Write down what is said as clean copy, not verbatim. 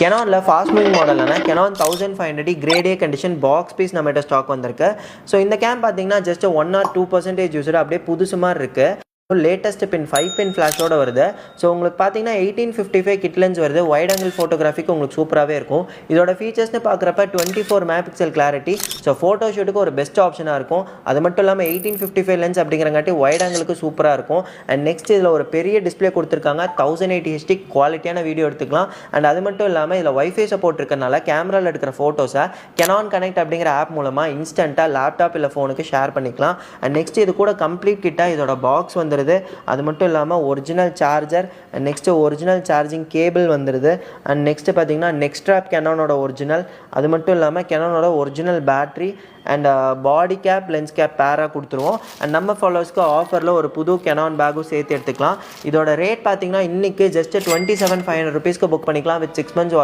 Canonல fast moving மாடலான Canon 1500 great A condition box piece நம்மகிட்ட stock வந்திருக்கு. ஸோ இந்த கேம் பார்த்தீங்கன்னா ஜஸ்ட் 1 or 2% யூஸர் அப்படியே புதுசு மாதிரி இருக்கு. லேட்டஸ்ட் பின் 5 பின் ஃப்ளாஷோட வருது. ஸோ உங்களுக்கு பார்த்தீங்கன்னா 1855 கிட் லென்ஸ் வருது. வைட் ஆங்கிள் ஃபோட்டோகிராஃபிக்கு உங்களுக்கு சூப்பராகவே இருக்கும். இதோட ஃபீச்சர்ஸ்னு பார்க்குறப்ப 24 மெகாபிக்சல் கிளாரிட்டி. ஸோ ஃபோட்டோ ஷூட்டுக்கு ஒரு பெஸ்ட் ஆப்ஷனாக இருக்கும். அது மட்டும் இல்லாமல் 1855 லென்ஸ் அப்படிங்கிறங்காட்டி வைட் ஆங்கிளுக்கு சூப்பராக இருக்கும். அண்ட் நெக்ஸ்ட் இதில் ஒரு பெரிய டிஸ்பிளே கொடுத்துருக்காங்க. 1080 HD குவாலிட்டியான வீடியோ எடுத்துக்கலாம். அண்ட் அது மட்டும் இல்லாமல் இதில் வைஃபை சப்போர்ட் இருக்கனால கேமராவில் எடுக்கிற ஃபோட்டோஸை Canon Connect அப்படிங்கிற ஆப் மூலமாக இன்ஸ்டண்ட்டாக லேப்டாப் இல்லை ஃபோனுக்கு ஷேர் பண்ணிக்கலாம். அண்ட் நெக்ஸ்ட் இது கூட கம்ப்ளீட் கிட்டாக இதோட பாக்ஸ் வந்துடுது. அது மட்டும் இல்லாமல் original charger, next original charging cable வந்துடுது. அண்ட் நெக்ஸ்ட் பார்த்தீங்கன்னா நெக்ஸ்ட்ராப் Canonோட ஒரிஜினல், அது மட்டும் இல்லாமல் Canonோட original battery and body cap lens cap பேராக கொடுத்துருவோம். அண்ட் நம்ம ஃபாலோவர்ஸ்க்கு ஆஃபரில் ஒரு புது Canon பேக்கும் சேர்த்து எடுத்துக்கலாம். இதோட ரேட் பார்த்தீங்கன்னா இன்றைக்கி ஜஸ்ட் 27,500 rupeesக்கு புக் பண்ணிக்கலாம் வித் 6 months